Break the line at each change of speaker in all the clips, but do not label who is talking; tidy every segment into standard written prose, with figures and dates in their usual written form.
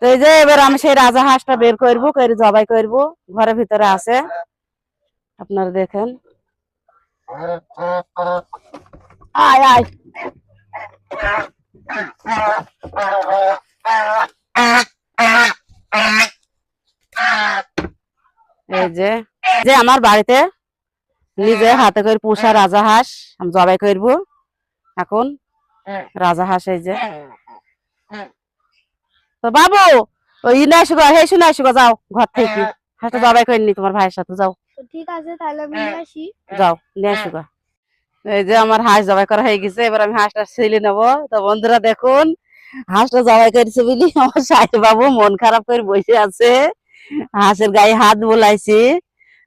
তো এই যে এবার আমি সেই রাজা হাঁসটা বের করবো, করে জবাই করবো। ঘরের ভিতরে আছে, আপনারা দেখেন। আয় আয়, এই যে যে আমার বাড়িতে নিজে হাতে করে পোষা রাজা হাঁস আমি জবাই করবো এখন। রাজা হাঁস এই যে। তো বাবু ওই নাই শুকা, হে শুনাই শুকা, যাও ঘর থেকে হাঁসটা জবাই করে নি তোমার ভাইয়ের সাথে, যাও।
ঠিক আছে, তাহলে আমি নিয়ে আসি।
যাও নিয়ে শুকা। এই যে আমার হাঁস জবাই করা হয়ে গেছে, এবার আমি হাঁসটা ছেলে নেবো। তো বন্ধুরা দেখুন, হাঁসটা জবাই করেছে বলি আমার সাহেব বাবু মন খারাপ করে বসে আছে। হাঁসের গায়ে হাত বোলাইছি,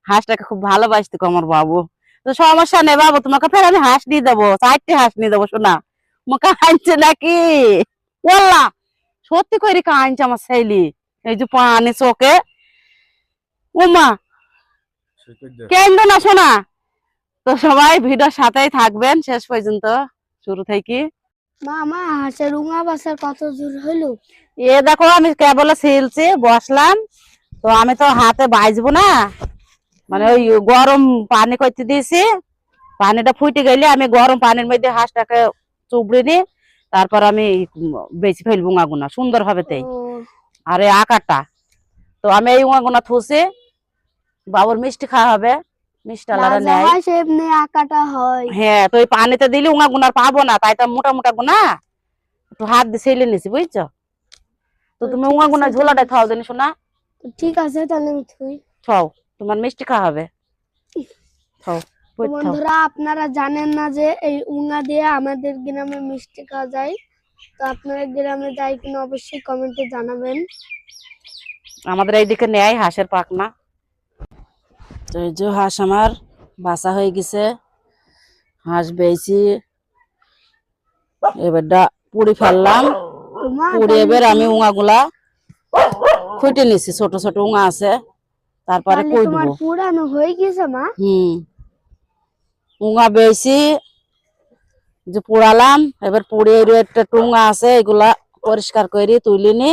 হাঁসটাকে খুব ভালোবাসতে আমার বাবু। তো সমস্যা নেই বাবু, তোমাকে ফের আমি হাঁস দিয়ে দেবো, 4টি হাঁস নিয়ে দেবো। শোনা মুখে হাঁটছে নাকি বললা, সত্যি করে কাঁদছে আমার ছেলে। এই যে পানি চোখে, উমা কেন্দ্র না শোনা। তো সবাই ভিডিওর সাথেই থাকবেন শেষ পর্যন্ত, শুরু থেকে।
মা হাঁসের উঙা বাসার কত দূর হলো?
এ দেখো আমি কেবল ছিলছি বসলাম, তো আমি তো হাতে বাইজবো না, মানে ওই গরম পানি করতে দিয়েছি। পানিটা ফুটে গেলে আমি গরম পানির মধ্যে হাঁসটাকে চুবড়ে নি, তারপর আমি বেশি ফেলবো উঙাগুনা সুন্দর হবে তাই। আর এই আকারটা তো আমি এই উঙাগুনা থুসি, বাবুর মিষ্টি খাওয়া হবে, মিষ্টি আলাদা নেয়।
এমনি আকাটা হয়।
হ্যাঁ, তো এই পানিতে দিলে উঙাগুনা পাবো না, তাই তো মোটা মোটা গুনা একটু হাত দিয়ে ছেলে নিছি, বুঝছো? তো তুমি উঙাগুনা ঝোলাটা খাও জানি শোনা।
ঠিক আছে, তাহলে আমি থুই।
খাও, তোমার মিষ্টি খাওয়া হবে, খাও।
বন্ধুরা, আপনারা জানেন না যে এই উঙা দিয়ে আমাদের গ্রামে মিষ্টি খাওয়া যায়? তো আপনাদের গ্রামে যায় কিনা অবশ্যই কমেন্টে জানাবেন।
আমাদের এইদিকে নেয় হাঁসের পাখনা। তো এই যে হাঁস আমার বাসা হয়ে গেছে, হাঁস বেশি এবারটা পুড়ি ফেললাম। পুড়ি এবার আমি উঙাগুলা খুঁটে নিছি, ছোট ছোট উঙা আছে, তারপরে কই দেবো।
পুরানো হয়ে গেছে মা।
উঙা বেশি যে পোড়ালাম, এবার পুড়িয়ে একটা টুঙা আছে, এগুলা পরিষ্কার করে তুলে নি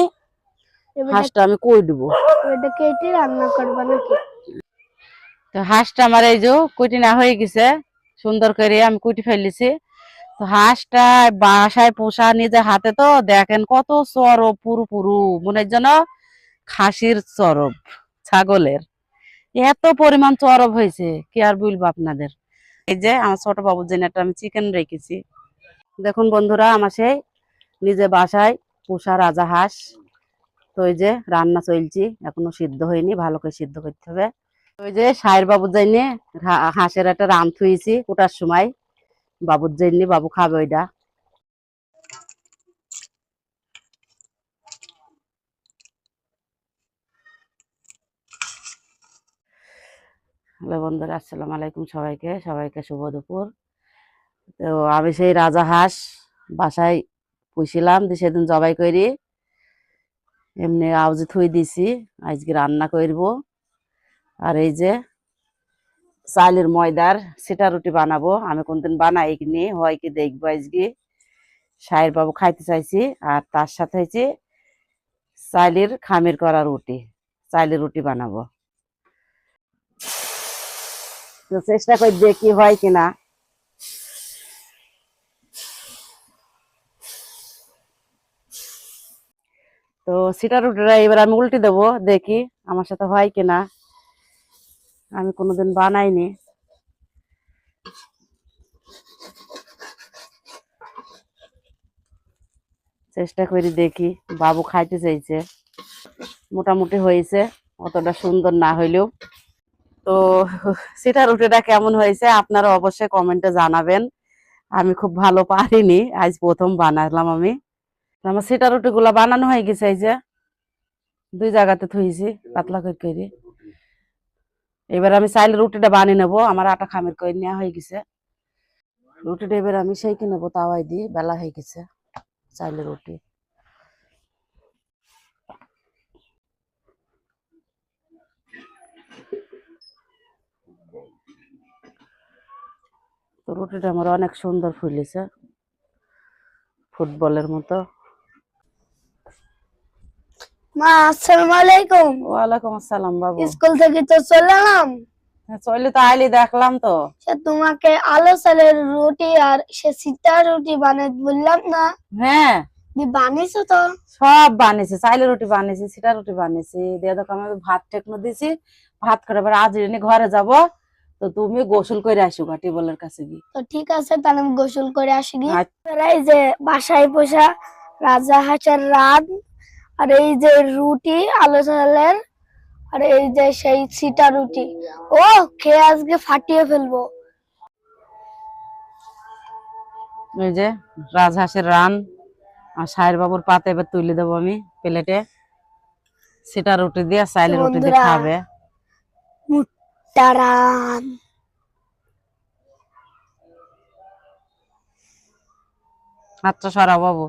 হাঁসটা আমি কই দেবো।
এটা কেটে রান্না করবা নাকি?
তো হাঁসটা আমার এই যে কুটি না হয়ে গেছে, সুন্দর করে আমি কুটি ফেলেছি। তো হাঁসটা বাসায় পোষা নিজে হাতে, তো দেখেন কত চরব, পুরু পুরু মনে যেন খাসির চরব, ছাগলের এত পরিমাণ চরব হয়েছে, কি আর বলবো আপনাদের। এই যে আমার ছোট বাবুর জন্য একটা আমি চিকেন রেখেছি। দেখুন বন্ধুরা, আমার সেই নিজে বাসায় পোষা রাজা হাঁস। তো এই যে রান্না চলছে, এখনো সিদ্ধ হয়নি, ভালো করে সিদ্ধ করতে হবে। ওই যে সাহের বাবুর জন্য হাঁসের একটা রান থুয়েছি কোটার সময়, বাবুর জন্য, বাবু খাবে ওইটা। হ্যালো বন্ধুরা, আসসালামু আলাইকুম সবাইকে, সবাইকে শুভ দুপুর। তো আমি সেই রাজা হাঁস বাসায় পুষিলাম, সেদিন জবাই করি এমনি আউজি থুই দিছি, আজকে রান্না করব। আর এই যে চালের ময়দার সিটা রুটি বানাবো, আমি কোনদিন বানাই কিনি, হয় কি দেখবো আজকে। সাহের বাবু খাইতে চাইছি, আর তার সাথে হয়েছে চালের খামির করা রুটি, চালের রুটি বানাবো। তো চেষ্টা করে দেখি হয় কিনা। তো সিটা রুটিটা এবার আমি উল্টে দেবো, দেখি আমার সাথে হয় কিনা, আমি কোনোদিন বানাইনি। চেষ্টা করে দেখি, বাবু খাইতে চাইছে, মোটামুটি হয়েছে, অতটা সুন্দর না হইলেও। তো সিটা রুটিটা কেমন হয়েছে আপনারা অবশ্যই কমেন্টে জানাবেন। আমি খুব ভালো পারিনি, আজ প্রথম বানালাম আমি। আমার সিটা রুটি গুলা বানানো হয়ে গেছে, এই যে 2 জায়গাতে থুইছি পাতলা করে। এবার আমি চাইলে রুটিটা বানিয়ে নেবো, আমার আটা খামির করে নেওয়া হয়ে গেছে। রুটিটা এবার আমি সেইকে নেবো তাওয়াই দিয়ে, বেলা হয়ে গেছে চাইলে রুটি। তো রুটিটা আমার অনেক সুন্দর ফুলেছে, ফুটবলের মতো।
মা আসসালামু আলাইকুম।
ওয়ালাইকুম আসসালাম বাবু।
স্কুল থেকে তো চলে এলাম।
চলে তো আইলি, দেখলাম তো।
সে তোমাকে আলো চালের রুটি আর সে সিটা রুটি বানাতে বললাম না,
হ্যাঁ,
বানিয়েছো তো?
সব বানিয়েছি, চাইলে রুটি বানিয়েছি, সিটা রুটি বানিয়েছি। দিয়ে দেখো আমি ভাত ঠেকনো দিছি, ভাত করে এবার আজ ঘরে যাব। তো তুমি গোসল করে আসো টিউবওয়েলের কাছে গিয়ে।
তো ঠিক আছে, তাহলে আমি গোসল করে আসি গি।
আচ্ছা।
এই যে বাসায় পোষা রাজা হাঁসের রাত, আর এই যে রুটি আলো চালের, আর এই যে সেই সিটা রুটি, ও খেয়ে আজকে ফাটিয়ে ফেলবো।
ওই যে রাজহাঁসের রান আর সাহের বাবুর পাতে এবার তুলে দেবো আমি প্লেটে। সিটা রুটি দিয়ে চাইলে রুটি দিয়ে
বন্ধুরা,
খাবে।
মুটারান
হাতটা সরা বাবু।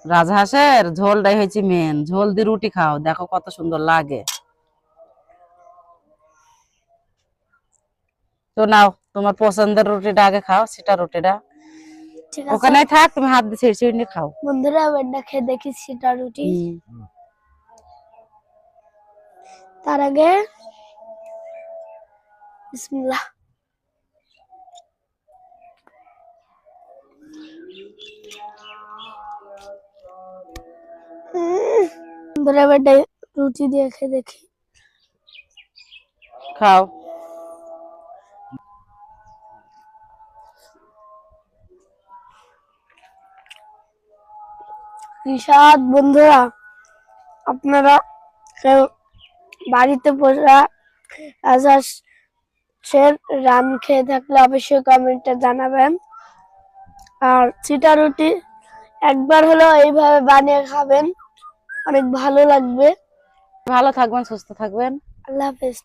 রাজহাঁসের ঝোলটাই হয়েছে মেন, ঝোল দিয়ে রুটি খাও, দেখো কত সুন্দর লাগে। তো নাও, তোমার পছন্দের রুটিটা আগে খাও, সেটা রুটিটা
ঠিক আছে
ওখানে থাক, তুমি হাত দিয়ে ছিঁড়ে ছিঁড়ে খাও।
বন্ধুরা, এটা খেয়ে দেখি সিটা রুটি। তার আগে বিসমিল্লাহ। বন্ধুরা, এটা রুটি দিয়ে খেয়ে দেখি।
খাও।
কি স্বাদ বন্ধুরা! আপনারা কেউ বাড়িতে পোষা রাজহাঁসের রান খেয়ে থাকলে অবশ্যই কমেন্টে জানাবেন। আর চিটা রুটি একবার হলো এইভাবে বানিয়ে খাবেন, অনেক ভালো লাগবে।
ভালো থাকবেন, সুস্থ থাকবেন।
আল্লাহ হাফেজ।